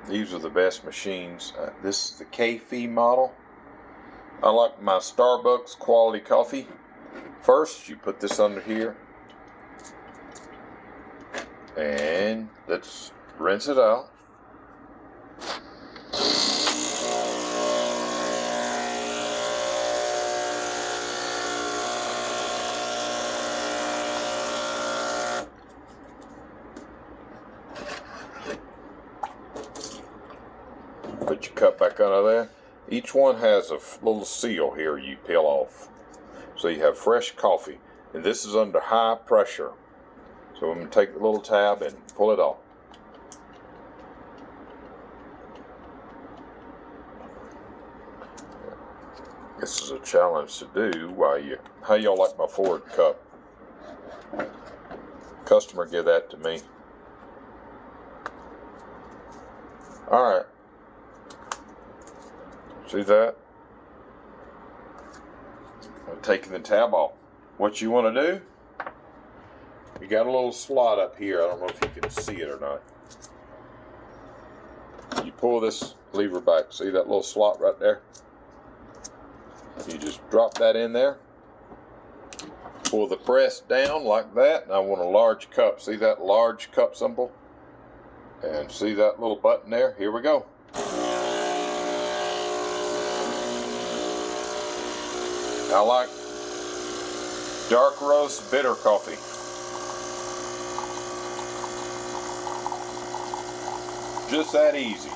These are the best machines. This is the K-Fee model. I like my Starbucks quality coffee. First, you put this under here. And let's rinse it out. Put your cup back under there. Each one has a little seal here you peel off. So you have fresh coffee. And this is under high pressure. So I'm going to take the little tab and pull it off. This is a challenge to do while how y'all like my Ford cup? Customer give that to me. Alright. See that? I'm taking the tab off. What you want to do? You got a little slot up here. I don't know if you can see it or not. You pull this lever back. See that little slot right there? You just drop that in there. Pull the press down like that. And I want a large cup. See that large cup symbol? And see that little button there? Here we go. I like dark roast bitter coffee. Just that easy.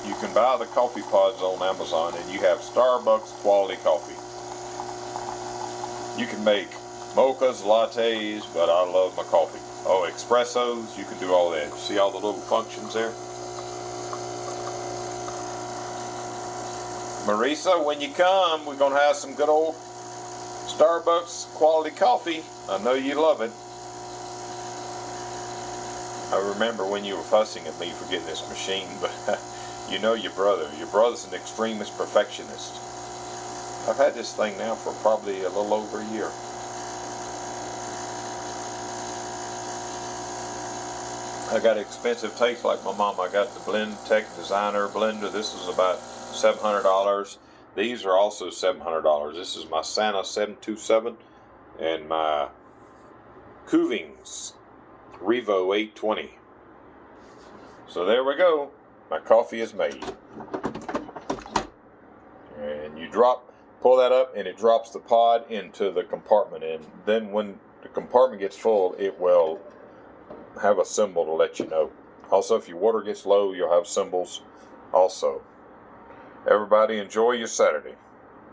You can buy the coffee pods on Amazon and you have Starbucks quality coffee. You can make mochas, lattes, but I love my coffee. Oh, espressos, you can do all that. See all the little functions there? Marisa, when you come, we're going to have some good old Starbucks quality coffee. I know you love it. I remember when you were fussing at me for getting this machine, but you know your brother. Your brother's an extremist perfectionist. I've had this thing now for probably a little over a year. I got expensive taste like my mom. I got the Blendtec Designer blender. This is about $700. These are also $700. This is my Santa 727 and my Kuvings Revo 820. So there we go. My coffee is made. And you pull that up and it drops the pod into the compartment. And then when the compartment gets full, it will have a symbol to let you know. Also, if your water gets low, you'll have symbols also. Everybody enjoy your Saturday.